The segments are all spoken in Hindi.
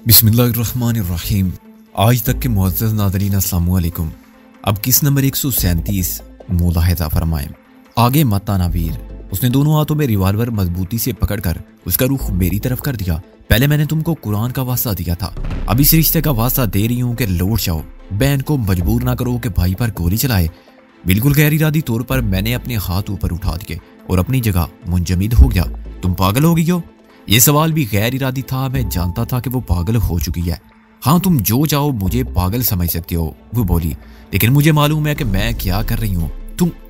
बिस्मिल्लाहिर्रहमानिर्रहीम। आज तक के मुअज़्ज़ज़ नाज़रीन अस्सलाम वालेकुम। अब किस नंबर 137 मुलाहिज़ा फरमाएं। आगे मत आना वीर। उसने दोनों हाथों में रिवाल्वर मजबूती से पकड़कर उसका रुख मेरी तरफ कर दिया। पहले मैंने तुमको कुरान का वास्ता दिया था, अब इस रिश्ते का वास्ता दे रही हूँ कि लौट जाओ। बहन को मजबूर ना करो कि भाई पर गोली चलाए। बिल्कुल गैर इरादी तौर पर मैंने अपने हाथ ऊपर उठा दिए और अपनी जगह मुंजमिद हो गया। तुम पागल हो गई हो? ये सवाल भी गैर इरादी था। मैं जानता था कि वो पागल हो चुकी है। हाँ, तुम जो चाहो मुझे पागल समझ सकते हो, वो बोली, लेकिन मुझे मालूम है कि मैं क्या कर रही हूँ।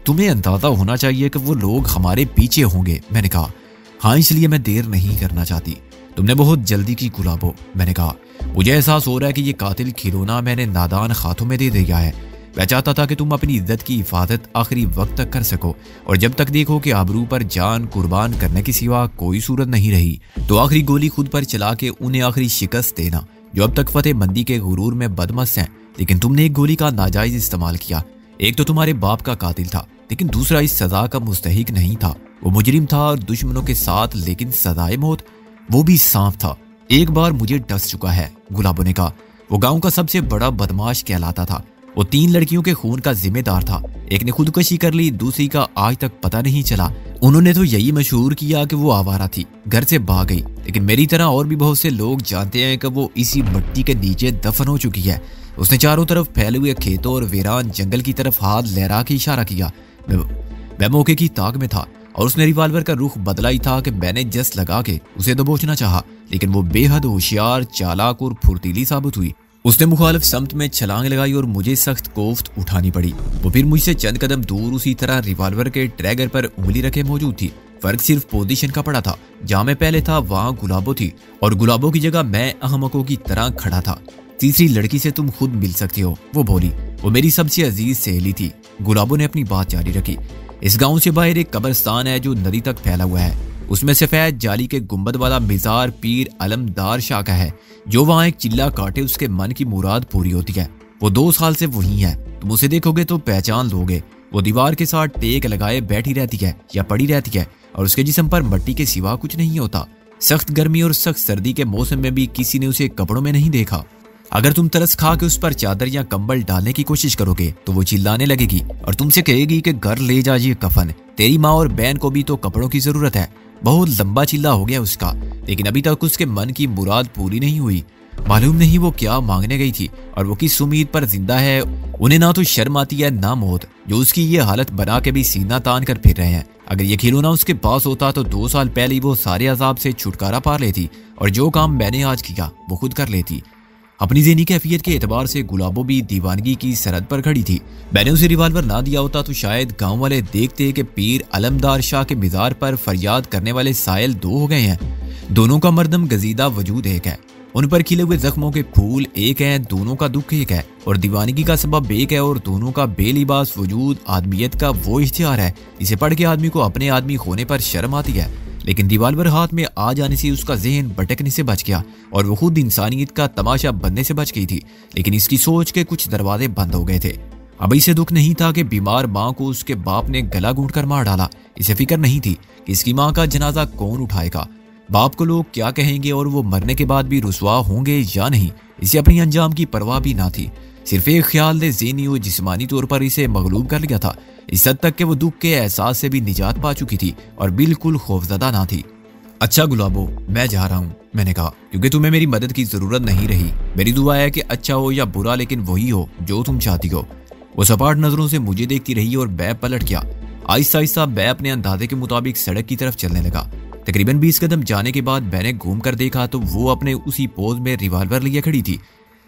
तुम्हें अंदाजा होना चाहिए कि वो लोग हमारे पीछे होंगे। मैंने कहा, हाँ, इसलिए मैं देर नहीं करना चाहती। तुमने बहुत जल्दी की गुलाबो। मैंने कहा, मुझे एहसास हो रहा है कि ये कातिल खिलौना मैंने नादान हाथों में दे दिया है। मैं चाहता था कि तुम अपनी इज्जत की हिफाजत आखिरी वक्त तक कर सको, और जब तक देखो कि आबरू पर जान कुर्बान करने के सिवा कोई सूरत नहीं रही तो आखिरी गोली खुद पर चला के उन्हें आखिरी शिकस्त देना, जो अब तक फतेह मंदी के गुरूर में बदमस्त हैं। लेकिन तुमने एक गोली का नाजायज इस्तेमाल किया। एक तो तुम्हारे बाप का कातिल था, लेकिन दूसरा इस सजा का मुस्तहिक नहीं था। वो मुजरिम था और दुश्मनों के साथ, लेकिन सजाए मौत वो भी सांप था। एक बार मुझे डस चुका है, गुलाबो ने कहा। वो गांव का सबसे बड़ा बदमाश कहलाता था। वो 3 लड़कियों के खून का जिम्मेदार था। एक ने खुदकुशी कर ली, दूसरी का आज तक पता नहीं चला। उन्होंने तो यही मशहूर किया कि वो आवारा थी, घर से भाग गई। लेकिन मेरी तरह और भी बहुत से लोग जानते हैं कि वो इसी मिट्टी के नीचे दफन हो चुकी है। उसने चारों तरफ फैले हुए खेतों और वीरान जंगल की तरफ हाथ लहरा के इशारा किया। मैं मौके की ताक में था और उसने रिवाल्वर का रुख बदला ही था कि मैंने जस्ट लगा के उसे दबोचना चाहा, लेकिन वो बेहद होशियार, चालाक और फुर्तीली साबित हुई। उसने मुखालिफ समत में छलांग लगाई और मुझे सख्त कोफ्त उठानी पड़ी। वो फिर मुझसे चंद कदम दूर उसी तरह रिवाल्वर के ट्रैगर पर उंगली रखे मौजूद थी। फर्क सिर्फ पोजीशन का पड़ा था। जहां मैं पहले था वहां गुलाबो थी, और गुलाबो की जगह मैं अहमकों की तरह खड़ा था। तीसरी लड़की से तुम खुद मिल सकती हो, वो बोली। वो मेरी सबसे अजीज सहेली थी। गुलाबो ने अपनी बात जारी रखी। इस गाँव से बाहर एक कब्रिस्तान है जो नदी तक फैला हुआ है। उसमें सफेद जाली के गुंबद वाला मिजार पीर अलमदार शाह का है। जो वहां एक चिल्ला काटे उसके मन की मुराद पूरी होती है। वो 2 साल से वही है। तुम उसे देखोगे तो पहचान लोगे। वो दीवार के साथ टेक लगाए बैठी रहती है या पड़ी रहती है, और उसके जिस्म पर मिट्टी के सिवा कुछ नहीं होता। सख्त गर्मी और सख्त सर्दी के मौसम में भी किसी ने उसे कपड़ों में नहीं देखा। अगर तुम तरस खा के उस पर चादर या कंबल डालने की कोशिश करोगे तो वो चिल्लाने लगेगी और तुमसे कहेगी कि घर ले जा ये कफन। तेरी माँ और बहन को भी तो कपड़ों की जरूरत है। बहुत लंबा चिल्ला हो गया उसका, लेकिन अभी तक उसके मन की मुराद पूरी नहीं हुई। मालूम नहीं वो क्या मांगने गई थी और वो किस उम्मीद पर जिंदा है। उन्हें ना तो शर्म आती है ना मौत, जो उसकी ये हालत बना के भी सीना तान कर फिर रहे हैं। अगर ये खिलौना उसके पास होता तो 2 साल पहले ही वो सारे अजाब से छुटकारा पा लेती, और जो काम मैंने आज किया वो खुद कर लेती। अपनी ज़हनी कैफियत के एतबार से गुलाबो भी दीवानगी की सरहद पर खड़ी थी। मैंने उसे रिवाल्वर ना दिया होता तो शायद गांव वाले देखते कि पीर अलमदार शाह के मिजार पर फरियाद करने वाले सायल 2 हो गए हैं। दोनों का मर्दम गजीदा वजूद एक है, उन पर खिले हुए जख्मों के फूल एक हैं, दोनों का दुख एक है, और दीवानगी का सबब एक है, और दोनों का बेलिबास वजूद आदमियत का वो इख्तियार है जिसे पढ़ के आदमी को अपने आदमी खोने पर शर्म आती है। लेकिन रिवाल्वर हाथ में आ जाने से उसका जहन भटकने से बच गया, और वो खुद इंसानियत का तमाशा बनने से बच गई थी। लेकिन इसकी सोच के कुछ दरवाजे बंद हो गए थे। अब इसे दुख नहीं था कि बीमार माँ को उसके बाप ने गला घूंट कर मार डाला। इसे फिक्र नहीं थी कि इसकी माँ का जनाजा कौन उठाएगा, बाप को लोग क्या कहेंगे, और वो मरने के बाद भी रुसवा होंगे या नहीं। इसे अपनी अंजाम की परवाह भी ना थी। सिर्फ एक ख्याल ने ज़हनी और जिस्मानी तौर पर इसे मगलूब कर लिया था, इस हद तक कि वो दुख के एहसास से भी निजात पा चुकी थी और बिल्कुल खौफजदा ना थी। अच्छा गुलाबो, मैं जा रहा हूँ, मैंने कहा, क्योंकि तुम्हें मेरी मदद की जरूरत नहीं रही। मेरी दुआ है कि अच्छा हो या बुरा, लेकिन वही हो जो तुम चाहती हो। वो सपाट नजरों से मुझे देखती रही और बै पलट गया। आहिस्ता आहिस्ता बै अपने अंदाजे के मुताबिक सड़क की तरफ चलने लगा। तकरीबन 20 कदम जाने के बाद मैंने घूम कर देखा तो वो अपने उसी पोज में रिवाल्वर लिए खड़ी थी।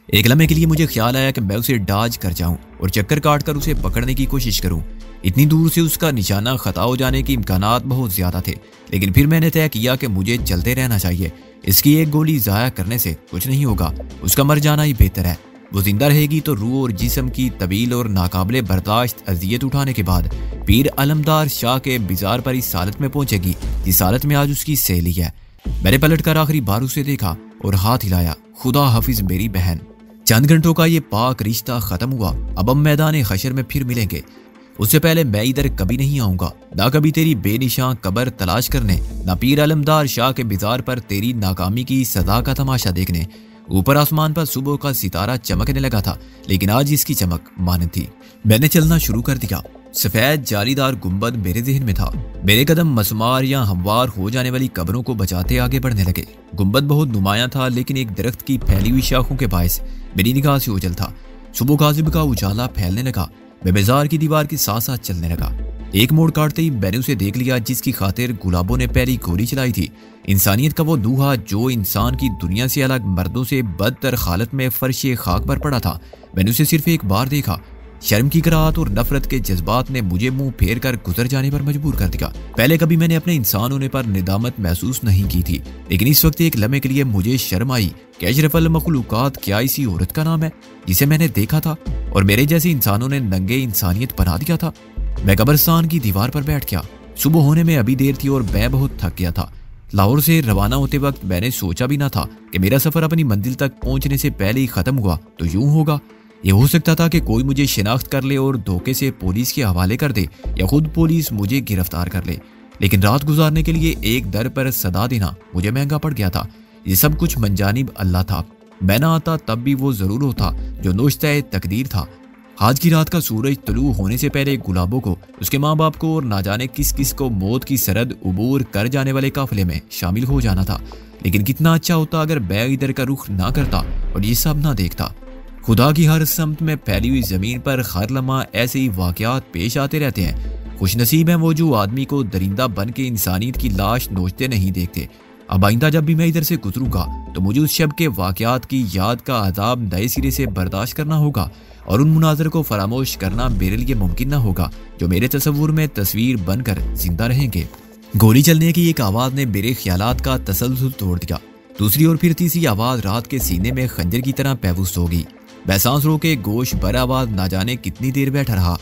एक लम्हे के लिए मुझे ख्याल आया कि मैं उसे डाज कर जाऊं और चक्कर काट कर उसे पकड़ने की कोशिश करूं। इतनी दूर से उसका निशाना खता हो जाने के इम्कानात बहुत ज्यादा थे, लेकिन फिर मैंने तय किया कि मुझे चलते रहना चाहिए। इसकी एक गोली जाया करने से कुछ नहीं होगा, उसका मर जाना ही बेहतर है। वो जिंदा रहेगी तो रूह और जिस्म की तवील और नाकाबिले बर्दाश्त अजियत उठाने के बाद पीर अलमदार शाह के बिजार पर इस हालत में पहुंचेगी जिस हालत में आज उसकी सहेली है। मैंने पलट कर आखिरी बार उसे देखा और हाथ हिलाया। खुदा हाफिज मेरी बहन। चंद घंटों का ये पाक रिश्ता खत्म हुआ। अब हम मैदान हशर में फिर मिलेंगे। उससे पहले मैं इधर कभी नहीं आऊंगा, ना कभी तेरी बेनिशां कब्र तलाश करने, ना पीर अलमदार शाह के बिजार पर तेरी नाकामी की सजा का तमाशा देखने। ऊपर आसमान पर सुबह का सितारा चमकने लगा था, लेकिन आज इसकी चमक मानद थी। मैंने चलना शुरू कर दिया। सफेद जालीदार गुंबद मेरे जहन में था। मेरे कदम मसमार या हमवार हो जाने वाली कब्रों को बचाते आगे बढ़ने लगे। गुंबद बहुत नुमाया था, लेकिन एक दरख्त की फैली हुई शाखों के बायस मेरी निगाह से ओझल था। सुबह काजिब का उजाला फैलने लगा। मैं बाजार की दीवार के साथ साथ चलने लगा। एक मोड़ काटते ही मैंने उसे देख लिया जिसकी खातिर गुलाबों ने पहली गोली चलाई थी। इंसानियत का वो दूहा जो इंसान की दुनिया से अलग मर्दों से बदतर हालत में फर्श खाक पर पड़ा था। मैंने उसे सिर्फ एक बार देखा। शर्म की कराहत और नफरत के जज्बात ने मुझे मुंह फेर कर गुजर जाने पर मजबूर कर दिया। पहले कभी मैंने अपने इंसान होने पर निदामत महसूस नहीं की थी, लेकिन इस वक्त एक लम्हे के लिए मुझे शर्म आई कि अशरफुल मखलूकात क्या इसी औरत का नाम है जिसे मैंने देखा था और मेरे जैसे इंसानों ने नंगे इंसानियत बना दिया था। मैं कब्रिस्तान की दीवार पर बैठ गया। सुबह होने में अभी देर थी और मैं बहुत थक गया था। लाहौर से रवाना होते वक्त मैंने सोचा भी ना था कि मेरा सफर अपनी मंजिल तक पहुंचने से पहले ही खत्म हुआ तो यूं होगा। ये हो सकता था कि कोई मुझे शिनाख्त कर ले और धोखे से पुलिस के हवाले कर दे या खुद पुलिस मुझे गिरफ्तार कर ले, लेकिन रात गुजारने के लिए एक दर पर सदा देना मुझे महंगा पड़ गया था। ये सब कुछ मंजानिब अल्लाह था। मैं ना आता तब भी वो जरूर होता जो नोश्ता तकदीर था। आज की रात का सूरज तुलू होने से पहले गुलाबों को, उसके माँ बाप को और ना जाने किस किस को मौत की सरहद उबूर कर जाने वाले काफिले में शामिल हो जाना था। लेकिन कितना अच्छा होता अगर मैं इधर का रुख ना करता और ये सब ना देखता। खुदा की हर समत में फैली हुई जमीन पर हर लम्हा ऐसे ही वाकयात पेश आते रहते हैं। खुशनसीब हैं वो जो आदमी को दरिंदा बन के इंसानियत की लाश नोचते नहीं देखते। अब आइंदा जब भी मैं इधर से गुजरूंगा तो मुझे उस शब के वाकयात की याद का अजाब नए सिरे से बर्दाश्त करना होगा और उन मुनाजर को फरामोश करना मेरे लिए मुमकिन ना होगा जो मेरे तस्वुर में तस्वीर बनकर जिंदा रहेंगे। गोली चलने की एक आवाज ने मेरे ख्यालात का तसलसल तोड़ दिया। दूसरी और फिर तीसरी आवाज रात के सीने में खंजर की तरह पैवुस्त होगी। मैं सांस रोके गोश भर आवाज ना जाने कितनी देर बैठा रहा।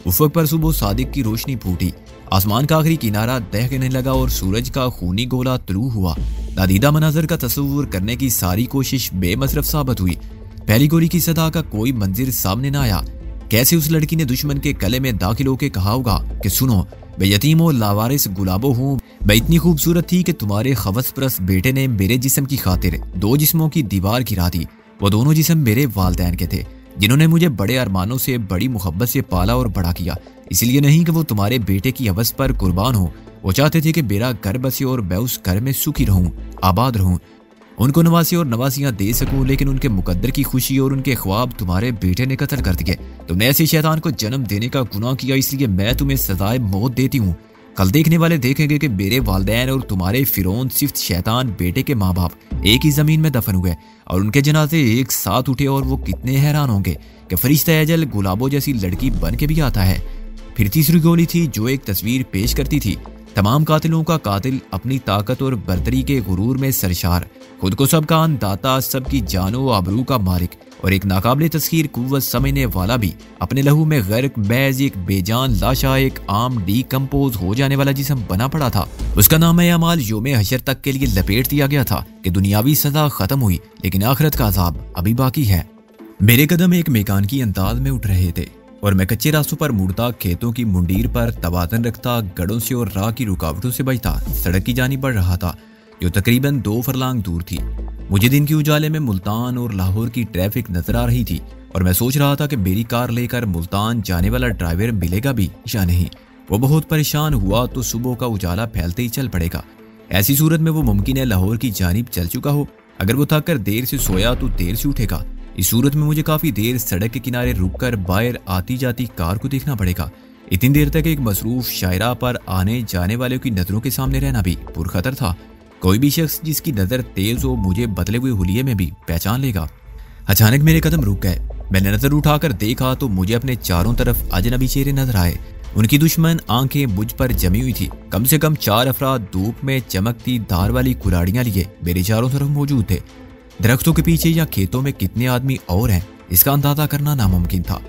उफक पर सुबह सादिक की रोशनी फूटी। आसमान का आखिरी किनारा दहकने लगा और सूरज का खूनी गोला तुलू हुआ। नादीदा मनाजर का तस्वुर करने की सारी कोशिश बेमसरफ साबित हुई। पहली गोली की सदा का कोई मंजिर सामने न आया। कैसे उस लड़की ने दुश्मन के गले में दाखिल होकर कहा होगा कि सुनो, मैं यतीम और लावारिस गुलाबो हूँ। मैं इतनी खूबसूरत थी कि तुम्हारे खवस परस्त बेटे ने मेरे जिस्म की खातिर दो जिस्मों की दीवार गिरा दी। वो दोनों जिस्म मेरे वालिदैन के थे जिन्होंने मुझे बड़े अरमानों से बड़ी मोहब्बत से पाला और बड़ा किया। इसलिए नहीं कि वो तुम्हारे बेटे की हवस पर कुर्बान हो। वो चाहते थे कि मेरा घर बसे और मैं उस घर में सुखी रहूं, आबाद रहूं, उनको नवासी और नवासियां दे सकूं। लेकिन उनके मुकद्दर की खुशी और उनके ख्वाब तुम्हारे बेटे ने कत्ल कर दिए। तुमने ऐसे शैतान को जन्म देने का गुनाह किया, इसलिए मैं तुम्हें सजाए मौत देती हूँ। कल देखने वाले देखेंगे कि मेरे वालिदैन और तुम्हारे फिरौन सिफ्त शैतान बेटे के माँ बाप एक ही जमीन में दफन हुए और उनके जनाजे एक साथ उठे और वो कितने हैरान होंगे कि फरिश्ता अजल गुलाबो जैसी लड़की बन के भी आता है। फिर तीसरी गोली थी जो एक तस्वीर पेश करती थी। तमाम कातिलों का कातिल, अपनी ताकत और बर्तरी के गुरूर में सरशार, खुद को सबका अन्नदाता, सबकी जानो आबरू का मालिक और एक नाकाबिले तस्खीर कुव्वत समझने वाला भी अपने लहू में गर्क महज एक बेजान लाशा, एक आम डीकम्पोज हो जाने वाला जिस्म बना पड़ा था। उसका नाम अमाल योमे हशर तक के लिए लपेट दिया गया था कि दुनियावी सजा खत्म हुई लेकिन आखिरत का अजाब अभी बाकी है। मेरे कदम एक मेकान की अंदाज में उठ रहे थे और मैं कच्चे रास्तों पर मुड़ता, खेतों की मुंडीर पर तवाज़न रखता, गड़ों से और राह की रुकावटों से बचता सड़क की जानिब बढ़ रहा था जो तकरीबन 2 फरलांग दूर थी। मुझे दिन के उजाले में मुल्तान और लाहौर की ट्रैफिक नजर आ रही थी और मैं सोच रहा था कि मेरी कार लेकर मुल्तान जाने वाला ड्राइवर मिलेगा भी या नहीं। वो बहुत परेशान हुआ तो सुबह का उजाला फैलते ही चल पड़ेगा। ऐसी सूरत में वो मुमकिन है लाहौर की जानिब चल चुका हो। अगर वो थक कर देर से सोया तो देर से उठेगा। इस सूरत में मुझे काफी देर सड़क के किनारे रुककर बाहर आती जाती कार को देखना पड़ेगा। इतनी देर तक एक मसरूफ शायरा पर आने जाने वालों की नजरों के सामने रहना भी पुरखतर था। कोई भी शख्स जिसकी नजर तेज हो मुझे बदले हुए हुलिये में भी पहचान लेगा। अचानक मेरे कदम रुक गए। मैंने नजर उठाकर देखा तो मुझे अपने चारों तरफ अजनबी चेहरे नजर आए। उनकी दुश्मन आंखें मुझ पर जमी हुई थी। कम से कम 4 अफराद धूप में चमकती धार वाली कुल्हाड़ियां लिए मेरे चारों तरफ मौजूद थे। दरख्तों के पीछे या खेतों में कितने आदमी और हैं इसका अंदाजा करना नामुमकिन था।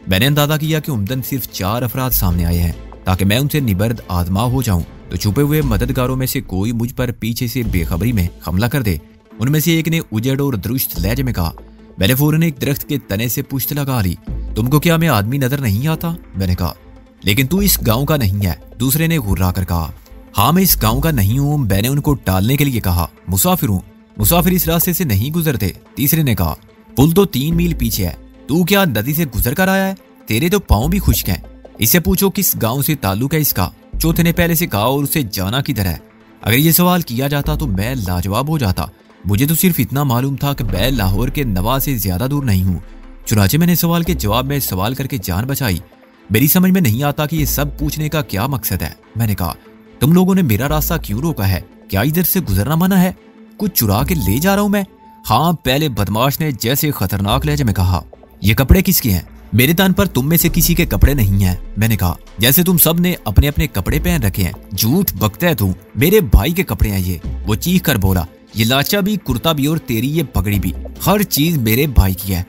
मैंने अंदाजा किया कि उम्दन सिर्फ 4 अफराद सामने आए हैं ताकि मैं उनसे निबर्द आजमा हो जाऊं तो छुपे हुए मददगारों में से कोई मुझ पर पीछे से बेखबरी में हमला कर दे। उनमें से एक ने उजड़ और दुरुस्त लहजे में कहा। मैंने फौरन एक दरख्त के तने से पुश्त लगा ली। तुमको क्या मैं आदमी नजर नहीं आता? मैंने कहा। लेकिन तू इस गांव का नहीं है, दूसरे ने घुर्रा कर कहा। हाँ मैं इस गांव का नहीं हूँ। मैंने उनको टालने के लिए कहा। मुसाफिर हूँ। मुसाफिर इस रास्ते से नहीं गुजरते। तीसरे ने कहा, पुल तो 3 मील पीछे है, तू क्या नदी से गुजर कर आया है? तेरे तो पाँव भी खुश्क हैं। इससे पूछो किस गांव से ताल्लुक है इसका। चौथे ने पहले से कहा, और उसे जाना किधर है? अगर ये सवाल किया जाता तो मैं लाजवाब हो जाता। मुझे तो सिर्फ इतना मालूम था कि मैं लाहौर के नवा से ज्यादा दूर नहीं हूँ। चुनाचे मैंने सवाल के जवाब में सवाल करके जान बचाई। मेरी समझ में नहीं आता कि ये सब पूछने का क्या मकसद है। मैंने कहा, तुम लोगों ने मेरा रास्ता क्यों रोका है? क्या इधर से गुजरना मना है? कुछ चुरा के ले जा रहा हूं मैं? हाँ, पहले बदमाश ने जैसे खतरनाक लहजे में कहा। ये कपड़े किसके हैं? मेरे तन पर तुम में से किसी के कपड़े नहीं हैं। मैंने कहा, जैसे तुम सब ने अपने अपने कपड़े पहन रखे हैं। झूठ बकता है तू, मेरे भाई के कपड़े हैं ये। वो चीख कर बोला, ये लाचा भी, कुर्ता भी और तेरी ये पगड़ी भी, हर चीज मेरे भाई की है।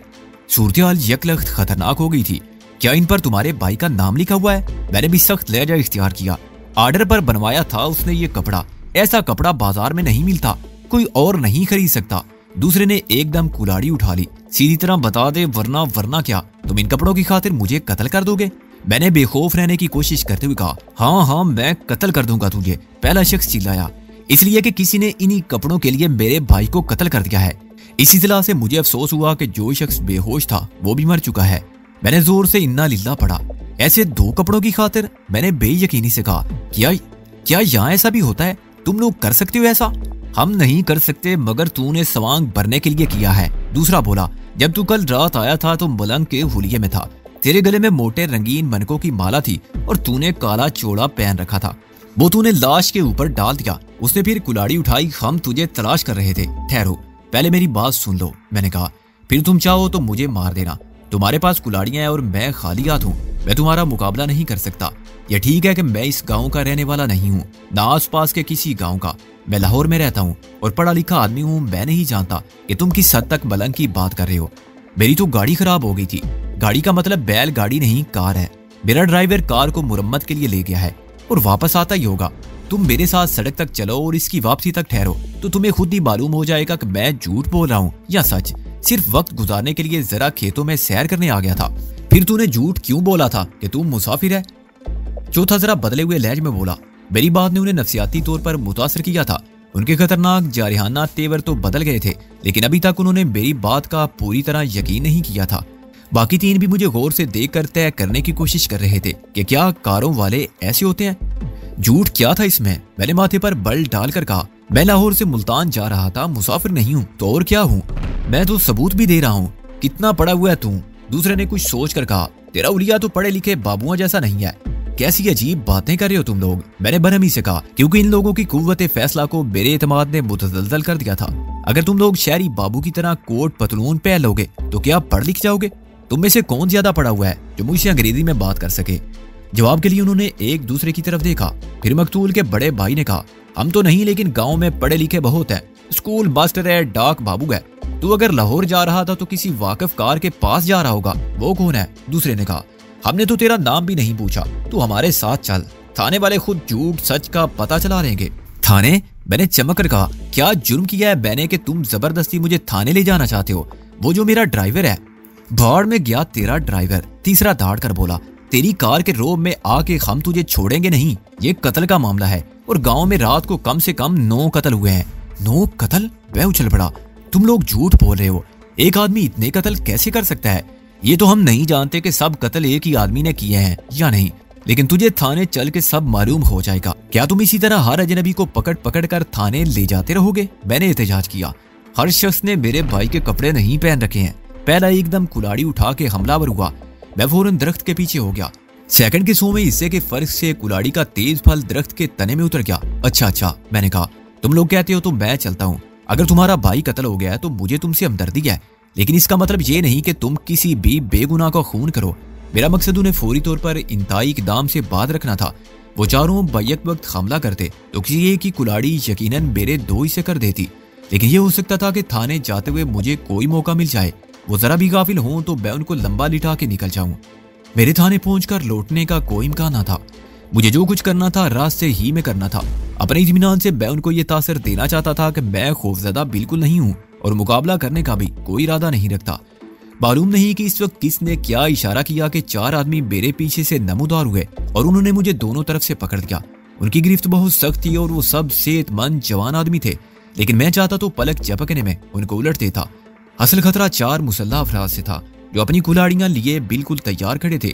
सूरत-ए-हाल यकलख्त खतरनाक हो गई थी। क्या इन पर तुम्हारे भाई का नाम लिखा हुआ है? मैंने भी सख्त लहजा इख्तियार किया। ऑर्डर पर बनवाया था उसने ये कपड़ा। ऐसा कपड़ा बाजार में नहीं मिलता, कोई और नहीं खरीद सकता। दूसरे ने एकदम कुल्हाड़ी उठा ली। सीधी तरह बता दे, वरना क्या तुम इन कपड़ों की खातिर मुझे कत्ल कर दोगे? मैंने बेखौफ रहने की कोशिश करते हुए कहा, हाँ, मैं कत्ल कर दूंगा तुझे। पहला शख्स चिल्लाया, इसलिए कि किसी ने इन्हीं कपड़ों के लिए मेरे भाई को कत्ल कर दिया है। इसी इत्तला से मुझे अफसोस हुआ कि जो शख्स बेहोश था वो भी मर चुका है। मैंने जोर से इन्ना लिल्ला पड़ा। ऐसे 2 कपड़ों की खातिर? मैंने बेयकीनी से कहा, क्या यहाँ ऐसा भी होता है? तुम लोग कर सकते हो ऐसा? हम नहीं कर सकते, मगर तूने सवांग भरने के लिए किया है। दूसरा बोला, जब तू कल रात आया था तो मलंग के हुलिये में था। तेरे गले में मोटे रंगीन मनकों की माला थी और तूने काला चोला पहन रखा था। वो तूने लाश के ऊपर डाल दिया। उसने फिर कुल्हाड़ी उठाई। हम तुझे तलाश कर रहे थे। ठहरो, पहले मेरी बात सुन लो। मैंने कहा, फिर तुम चाहो तो मुझे मार देना। तुम्हारे पास कुल्हाड़ियां हैं और मैं खाली हाथ हूँ। मैं तुम्हारा मुकाबला नहीं कर सकता। यह ठीक है कि मैं इस गांव का रहने वाला नहीं हूँ, ना आसपास के किसी गांव का। मैं लाहौर में रहता हूँ और पढ़ा लिखा आदमी हूँ। मैं नहीं जानता कि तुम किस हद तक मलंग की बात कर रहे हो। मेरी तो गाड़ी खराब हो गई थी। गाड़ी का मतलब बैल गाड़ी नहीं, कार है। मेरा ड्राइवर कार को मुरम्मत के लिए ले गया है और वापस आता ही होगा। तुम मेरे साथ सड़क तक चलो और इसकी वापसी तक ठहरो, तो तुम्हें खुद ही मालूम हो जाएगा कि मैं झूठ बोल रहा हूँ या सच। सिर्फ वक्त गुजारने के लिए जरा खेतों में सैर करने आ गया था। फिर तूने झूठ क्यों बोला था कि तू मुसाफिर है? चौथा जरा बदले हुए लहज में बोला। मेरी बात ने उन्हें नफसियाती तौर पर मुतासर किया था। उनके खतरनाक जारिहाना तेवर तो बदल गए थे, लेकिन अभी तक उन्होंने मेरी बात का पूरी तरह यकीन नहीं किया था। बाकी 3 भी मुझे गौर से देखकर तय करने की कोशिश कर रहे थे कि क्या कारों वाले ऐसे होते हैं। झूठ क्या था इसमें? मैंने माथे पर बल डालकर कहा, मैं लाहौर से मुल्तान जा रहा था, मुसाफिर नहीं हूँ तो और क्या हूँ? मैं तो सबूत भी दे रहा हूँ। कितना पढ़ा हुआ है तू? दूसरे ने कुछ सोच कर कहा, तेरा उलिया तो पढ़े लिखे बाबुआ जैसा नहीं है। कैसी अजीब बातें कर रहे हो तुम लोग? मैंने बरहमी से कहा, क्योंकि इन लोगों की कुव्वत फैसला को मेरे एतमाद ने मुतज़लज़ल कर दिया था। अगर तुम लोग शहरी बाबू की तरह कोट पतलून पहन लोगे तो क्या पढ़ लिख जाओगे? तुम में से कौन ज्यादा पढ़ा हुआ है जो मुझसे अंग्रेजी में बात कर सके? जवाब के लिए उन्होंने एक दूसरे की तरफ देखा। फिर मकतूल के बड़े भाई ने कहा, हम तो नहीं, लेकिन गाँव में पढ़े लिखे बहुत है। स्कूल मास्टर है, डाक बाबू है। तू अगर लाहौर जा रहा था तो किसी वाकिफ कार के पास जा रहा होगा। वो कौन है? दूसरे ने कहा, हमने तो तेरा नाम भी नहीं पूछा। तू हमारे साथ चल, थाने वाले खुद झूठ सच का पता चला लेंगे। थाने? मैंने चमक कर कहा, क्या जुर्म किया है मैंने कि तुम जबरदस्ती मुझे थाने ले जाना चाहते हो? वो जो मेरा ड्राइवर है। भाड़ में गया तेरा ड्राइवर। तीसरा दाड़ कर बोला, तेरी कार के रोब में आके हम तुझे छोड़ेंगे नहीं। ये कत्ल का मामला है और गांव में रात को कम से कम 9 कत्ल हुए हैं। 9 कत्ल? वह उछल पड़ा, तुम लोग झूठ बोल रहे हो। एक आदमी इतने कत्ल कैसे कर सकता है? ये तो हम नहीं जानते कि सब कत्ल एक ही आदमी ने किए हैं या नहीं, लेकिन तुझे थाने चल के सब मालूम हो जाएगा। क्या तुम इसी तरह हर अजनबी को पकड़ पकड़ कर थाने ले जाते रहोगे? मैंने एहतजाज किया। हर शख्स ने मेरे भाई के कपड़े नहीं पहन रखे हैं। पहला एकदम कुल्हाड़ी उठा के हमलावर हुआ। मैं फौरन दरख्त के पीछे हो गया। सेकंड के 100वें हिस्से के फर्क से कुल्हाड़ी का तेज फल दरख्त के तने में उतर गया। अच्छा, मैंने कहा, तुम लोग कहते हो तो मैं चलता हूँ। अगर तुम्हारा भाई कत्ल हो गया है तो मुझे तुमसे हमदर्दी है, लेकिन इसका मतलब ये नहीं कि तुम किसी भी बेगुनाह का खून करो। मेरा मकसद उन्हें फौरी तौर पर इंतहाई इक़दाम से बात रखना था। वो चारों बैक वक्त हमला करते तो किसी एक की कुल्हाड़ी यकीनन मेरे 2 हिस्से कर देती, लेकिन ये हो सकता था कि थाने जाते हुए मुझे कोई मौका मिल जाए। वो जरा भी गाफिल हों तो मैं उनको लंबा लिटा के निकल जाऊं। मेरे थाने पहुंचकर लौटने का कोई इम्कान न था। मुझे जो कुछ करना था रास्ते ही में करना था। अपने इत्मीनान से मैं उनको ये तासर देना चाहता था कि मैं खौफजदा बिल्कुल नहीं हूँ और मुकाबला करने का भी कोई इरादा नहीं रखता। मालूम नहीं कि इस वक्त किसने क्या इशारा किया कि 4 आदमी मेरे पीछे से नमूदार हुए और उन्होंने मुझे दोनों तरफ से पकड़ दिया। उनकी गिरफ्त बहुत सख्त थी और वो सब सेहतमंद जवान आदमी थे। लेकिन मैं चाहता तो पलक झपकने में उनको उलट देता। असल खतरा 4 मुसल्लह अफराद से था जो अपनी कुल्हाड़ियां लिए बिल्कुल तैयार खड़े थे।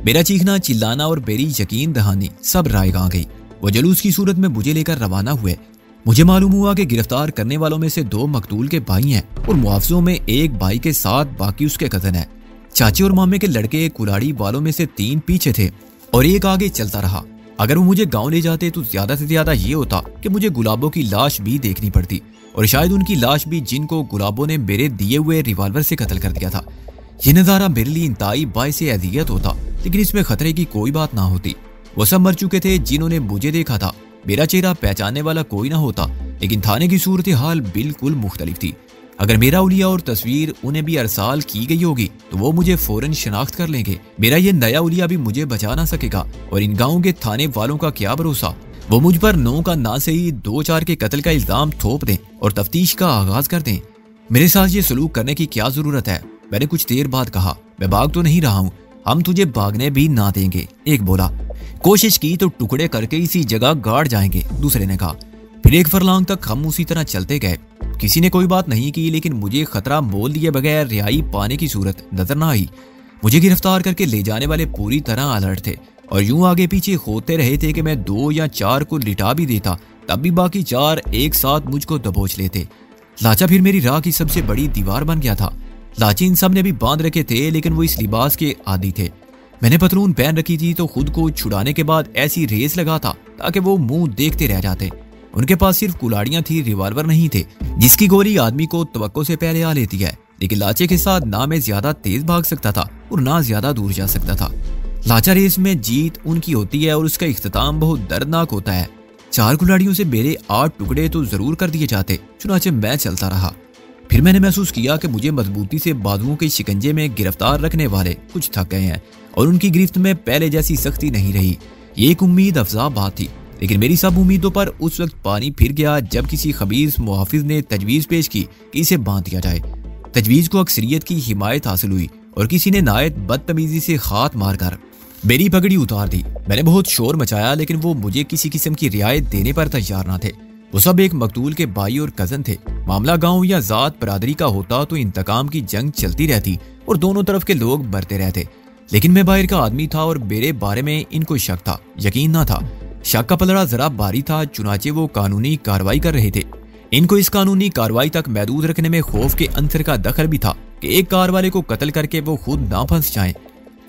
मेरा चीखना, चिल्लाना और मेरी यकीन दहानी सब रायगा आ गई। वो जुलूस की सूरत में मुझे लेकर रवाना हुए। मुझे मालूम हुआ कि गिरफ्तार करने वालों में से 2 मकतूल के भाई हैं और मुआवजों में एक भाई के साथ बाकी उसके कजन है। चाचे और मामे के लड़के कुल्हाड़ी वालों में से 3 पीछे थे और एक आगे चलता रहा। अगर वो मुझे गांव ले जाते तो ज्यादा से ज्यादा ये होता कि मुझे गुलाबों की लाश भी देखनी पड़ती, और शायद उनकी लाश भी जिनको गुलाबों ने मेरे दिए हुए रिवॉल्वर से कत्ल कर दिया था। ये नजारा मेरे लिए इंतहाई बाइस अजियत होता, लेकिन इसमें खतरे की कोई बात ना होती। वो सब मर चुके थे जिन्होंने मुझे देखा था। मेरा चेहरा पहचानने वाला कोई ना होता, लेकिन थाने की सूरत हाल बिल्कुल मुख्तलिफ थी। अगर मेरा उलिया और तस्वीर उन्हें भी अरसाल की गई होगी तो वो मुझे फौरन शनाख्त कर लेंगे। मेरा ये नया उलिया भी मुझे बचा ना सकेगा, और इन गाँव के थाने वालों का क्या भरोसा। वो मुझ पर 9 का ना से ही 2-4 के कत्ल का इल्जाम थोप दें और तफ्तीश का आगाज कर दें। मेरे साथ ये सलूक करने की क्या जरूरत है? मैंने कुछ देर बाद कहा। मैं भाग तो नहीं रहा हूँ, हम तुझे भागने भी ना देंगे। एक बोला। कोशिश की तो टुकड़े करके इसी जगह गाड़ जाएंगे, दूसरे ने कहा। फिर 1 फरलांग तक हम उसी तरह चलते गए। किसी ने कोई बात नहीं की, लेकिन मुझे खतरा मोल दिए बगैर रिहाई पाने की सूरत नजर ना आई। मुझे गिरफ्तार करके ले जाने वाले पूरी तरह अलर्ट थे और यूं आगे पीछे होते रहे थे कि मैं 2 या 4 को लिटा भी देता, तब भी बाकी 4 एक साथ मुझको दबोच लेते। लाचा फिर मेरी राह की सबसे बड़ी दीवार बन गया था। लाची इन सब ने भी बांध रखे थे, लेकिन वो इस लिबास के आदी थे। मैंने पतलून पहन रखी थी तो खुद को छुड़ाने के बाद ऐसी रेस लगाता ताकि वो मुंह देखते रह जाते। उनके पास सिर्फ कुल्हाड़ियां थी, रिवॉल्वर नहीं थे, जिसकी गोली आदमी को तवक्को से पहले आ लेती है। लेकिन लाचे के साथ ना मैं ज्यादा तेज भाग सकता था और ना ज्यादा दूर जा सकता था। लाचा रेस में जीत उनकी होती है और उसका इख्तिताम बहुत दर्दनाक होता है। 4 कुल्हाड़ियों से मेरे 8 टुकड़े तो जरूर कर दिए जाते, चुनाचे मैं चलता रहा। फिर मैंने महसूस किया कि मुझे मजबूती से बाजुओं के शिकंजे में गिरफ्तार रखने वाले कुछ थक गए हैं और उनकी गिरफ्त में पहले जैसी सख्ती नहीं रही। ये एक उम्मीद अफजा बात थी, लेकिन मेरी सब उम्मीदों पर उस वक्त पानी फिर गया जब किसी खबीस मुहाफिज ने तजवीज़ पेश की कि इसे बांध दिया जाए। तजवीज़ को अक्सरियत की हिमायत हासिल हुई और किसी ने नायत बदतमीजी से हाथ मारकर मेरी पगड़ी उतार दी। मैंने बहुत शोर मचाया, लेकिन वो मुझे किसी किस्म की रियायत देने पर तैयार न थे। वो सब एक मकतूल के भाई और कजन थे। मामला गांव या जात बरादरी का होता तो इंतकाम की जंग चलती रहती और दोनों तरफ के लोग मरते रहते, लेकिन मैं बाहर का आदमी था और मेरे बारे में इनको शक था, यकीन ना था। शक का पलड़ा जरा भारी था, चुनाचे वो कानूनी कार्रवाई कर रहे थे। इनको इस कानूनी कार्रवाई तक महदूद रखने में खौफ के अंसर का दखल भी था कि एक कार वाले को कत्ल करके वो खुद ना फंस जाएं।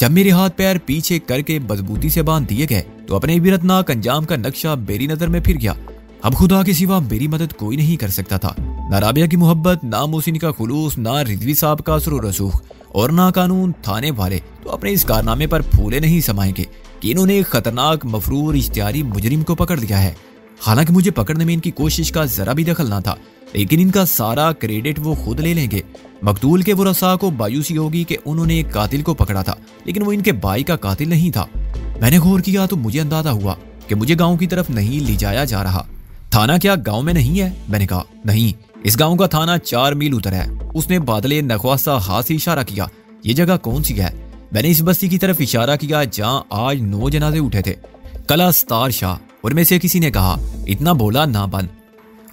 जब मेरे हाथ पैर पीछे करके मजबूती से बांध दिए गए तो अपने विरतनाक अंजाम का नक्शा मेरी नजर में फिर गया। अब खुदा के सिवा मेरी मदद कोई नहीं कर सकता था। ना राबिया की मोहब्बत, ना मोहसिन का खुलूस, ना रिजवी साहब का असर रसूख और ना कानून थाने वाले तो अपने इस कारनामे पर फूले नहीं समाएंगे कि इन्होंने एक खतरनाक मफरूर इश्तिहारी मुजरिम को पकड़ लिया है। हालांकि मुझे पकड़ने में इनकी कोशिश का जरा भी दखल ना था, लेकिन इनका सारा क्रेडिट वो खुद ले लेंगे। मकतूल के वरसा को मायूसी होगी कि उन्होंने एक कातिल को पकड़ा था, लेकिन वो इनके भाई का कातिल नहीं था। मैंने गौर किया तो मुझे अंदाजा हुआ कि मुझे गांव की तरफ नहीं ले जाया जा रहा। थाना क्या गांव में नहीं है? मैंने कहा नहीं, इस गांव का थाना 4 मील उतर है। उसने बादले नखवासा हाथ से इशारा किया। ये जगह कौन सी है? मैंने इस बस्ती की तरफ इशारा किया जहां आज 9 जनाजे उठे थे। कला स्तार शाह और में से किसी ने कहा, इतना बोला ना बन।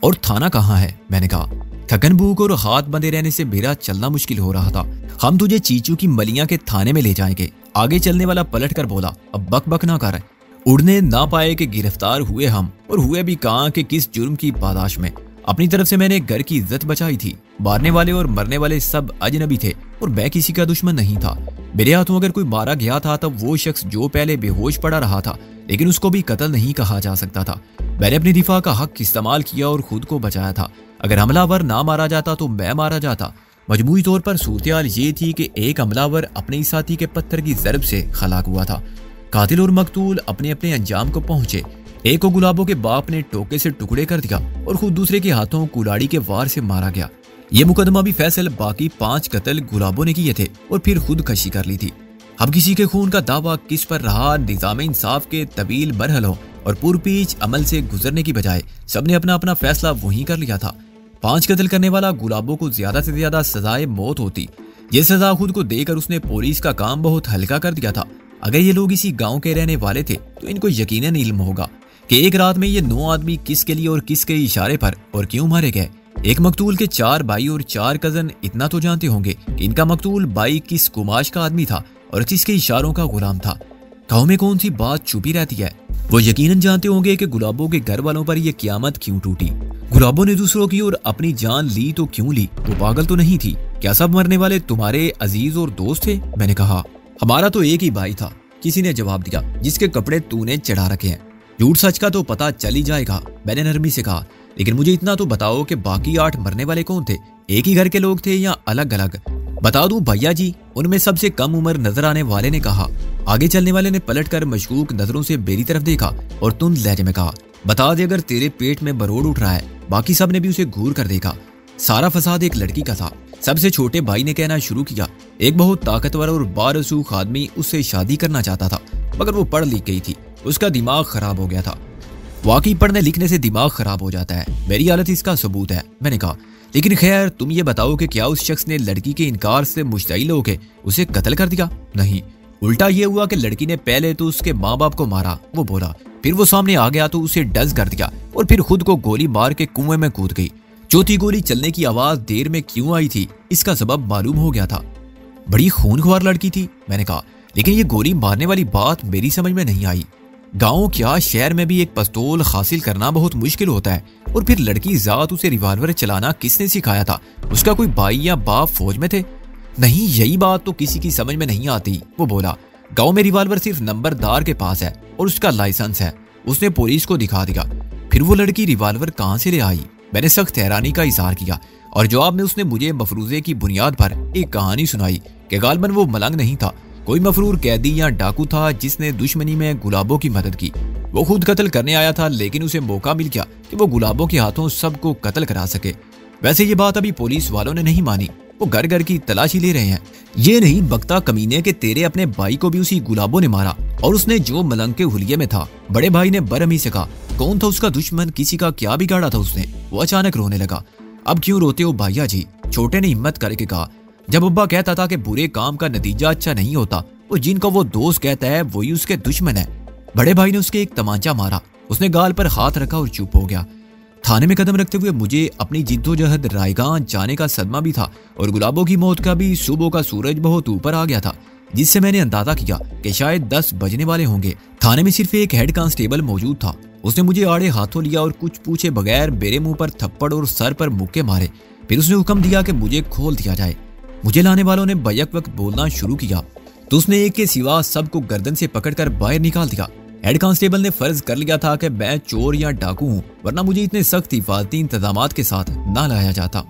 और थाना कहाँ है? मैंने कहा। थकन भूख और हाथ बंधे रहने से मेरा चलना मुश्किल हो रहा था। हम तुझे चीचू की मलिया के थाने में ले जाएंगे। आगे चलने वाला पलट कर बोला, अब बक बक ना कर। उड़ने ना पाए कि गिरफ्तार हुए हम, और हुए भी कहाँ कि किस जुर्म की पादाश में। अपनी तरफ से मैंने घर की इज्जत बचाई थी। मारने वाले और मरने वाले सब अजनबी थे और मैं किसी का दुश्मन नहीं था। मेरे हाथों अगर कोई मारा गया था तब वो शख्स जो पहले बेहोश पड़ा रहा था, लेकिन उसको भी कत्ल नहीं कहा जा सकता था। मैंने अपनी दिफा का हक इस्तेमाल किया और खुद को बचाया था। अगर हमलावर ना मारा जाता तो मैं मारा जाता। मजमूई तौर पर सूरत-ए-हाल ये थी कि एक हमलावर अपने ही साथी के पत्थर की ज़रब से हलाक हुआ था। कातिल और मकतूल अपने अपने अंजाम को पहुंचे। एक को गुलाबों के बाप ने टोके से टुकड़े कर दिया और खुद दूसरे के हाथों कुल्हाड़ी के वार से मारा गया। ये मुकदमा भी फैसल बाकी 5 कत्ल गुलाबों ने किए थे और फिर खुदकशी कर ली थी। अब किसी के खून का दावा किस पर रहा, निजाम इंसाफ के तवील मरहलों और पुरपीच अमल से गुजरने की बजाय सबने अपना अपना फैसला वहीं कर लिया था। 5 कत्ल करने वाला गुलाबों को ज्यादा से ज्यादा सजाए मौत होती। ये सजा खुद को देकर उसने पुलिस का काम बहुत हल्का कर दिया था। अगर ये लोग इसी गांव के रहने वाले थे तो इनको यकीनन इल्म होगा कि एक रात में ये 9 आदमी किसके लिए और किसके इशारे पर और क्यों मारे गए। एक मकतूल के 4 भाई और 4 कजन इतना तो जानते होंगे कि इनका मकतूल भाई किस कुमाश का आदमी था और किसके इशारों का गुलाम था। गाँव में कौन सी बात छुपी रहती है। वो यकीनन जानते होंगे कि गुलाबों के घर वालों पर यह क्यामत क्यों टूटी। गुलाबों ने दूसरों की और अपनी जान ली तो क्यों ली, वो पागल तो नहीं थी। क्या सब मरने वाले तुम्हारे अजीज और दोस्त थे? मैंने कहा। हमारा तो एक ही भाई था, किसी ने जवाब दिया, जिसके कपड़े तूने चढ़ा रखे हैं। झूठ सच का तो पता चल ही जाएगा, मैंने नरमी से कहा, लेकिन मुझे इतना तो बताओ कि बाकी 8 मरने वाले कौन थे? एक ही घर के लोग थे या अलग अलग? बता दूं भैया जी, उनमें सबसे कम उम्र नजर आने वाले ने कहा। आगे चलने वाले ने पलटकर मशकूक नजरों से मेरी तरफ देखा और तुंद लहजे में कहा, बता दे अगर तेरे पेट में बरोड़ उठ रहा है। बाकी सब ने भी उसे घूर कर देखा। सारा फसाद एक लड़की का था। सबसे छोटे भाई ने कहना शुरू किया, एक बहुत ताकतवर और बारसूख आदमी उससे शादी करना चाहता था, मगर वो पढ़ लिख गई थी, उसका दिमाग खराब हो गया था। वाकई पढ़ने लिखने से दिमाग खराब हो जाता है, मेरी हालत इसका सबूत है, मैंने कहा। लेकिन खैर तुम ये बताओ कि क्या उस शख्स ने लड़की के इनकार से मुश्तइल होकर उसे कत्ल कर दिया? नहीं, उल्टा ये हुआ कि लड़की ने पहले तो उसके माँ बाप को मारा, वो बोला, फिर वो सामने आ गया तो उसे डस कर दिया और फिर खुद को गोली मार के कुएं में कूद गई। चौथी गोली चलने की आवाज देर में क्यों आई थी, इसका सबब मालूम हो गया था। बड़ी खूनख्वार लड़की थी, मैंने कहा, लेकिन ये गोली मारने वाली बात मेरी समझ में नहीं आई। गांव क्या शहर में भी एक पिस्तौल हासिल करना बहुत मुश्किल होता है, और फिर लड़की जात उसे रिवॉल्वर चलाना किसने सिखाया था? उसका कोई भाई या बाप फौज में थे? नहीं, यही बात तो किसी की समझ में नहीं आती, वो बोला। गांव में रिवॉल्वर सिर्फ नंबरदार के पास है और उसका लाइसेंस है। उसने पुलिस को दिखा दिया। फिर वो लड़की रिवॉल्वर कहां से ले आई? मैंने सख्त हैरानी का इजहार किया और जवाब में उसने मुझे मफरूजे की बुनियाद पर एक कहानी सुनाई कि गालबन वो मलंग नहीं था, कोई मफरूर कैदी या डाकू था जिसने दुश्मनी में गुलाबों की मदद की। वो खुद कत्ल करने आया था, लेकिन उसे मौका मिल गया कि वो गुलाबों के हाथों सबको कत्ल करा सके। वैसे ये बात अभी पुलिस वालों ने नहीं मानी, वो घर घर की तलाशी ले रहे हैं। ये नहीं बकता कमीने के तेरे अपने भाई को भी उसी गुलाबों ने मारा, और उसने जो मलंग के हुलिये में था। बड़े भाई ने बरहमी से कहा, कौन था उसका दुश्मन? किसी का क्या बिगाड़ा था उसने? वो अचानक रोने लगा। अब क्यों रोते हो भैया जी? छोटे ने हिम्मत करके कहा। जब अब्बा कहता था कि बुरे काम का नतीजा अच्छा नहीं होता, और जिनको वो दोस्त कहता है वही उसके दुश्मन है। बड़े भाई ने उसके एक तमांचा मारा। उसने गाल पर हाथ रखा और चुप हो गया। थाने में कदम रखते हुए मुझे अपनी जिद्दोजहद रायगां जाने का सदमा भी था और गुलाबों की मौत का भी। सुबह का सूरज बहुत ऊपर आ गया था, जिससे मैंने अंदाजा किया कि शायद 10 बजने वाले होंगे। थाने में सिर्फ एक हेड कांस्टेबल मौजूद था। उसने मुझे आड़े हाथों लिया और कुछ पूछे बगैर मेरे मुंह पर थप्पड़ और सर पर मुक्के मारे। फिर उसने हुक्म दिया कि मुझे खोल दिया जाए। मुझे लाने वालों ने बैक वक्त बोलना शुरू किया तो उसने एक के सिवा सबको गर्दन से पकड़कर बाहर निकाल दिया। हेड कांस्टेबल ने फर्ज कर लिया था कि मैं चोर या डाकू हूं, वरना मुझे इतने सख्त हिफाजती इंतजामात के साथ ना लाया जाता।